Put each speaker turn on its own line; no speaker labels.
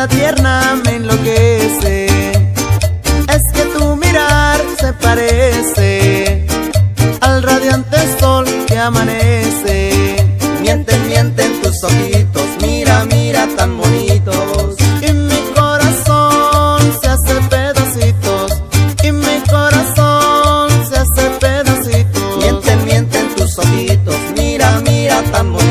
mirada tierna me enloquece. Es que tu mirar se parece al radiante sol que amanece. Mienten, mienten tus ojitos, mira, mira tan bonitos. Y mi corazón se hace pedacitos, y mi corazón se hace pedacitos. Mienten, mienten tus ojitos, mira, mira tan bonitos.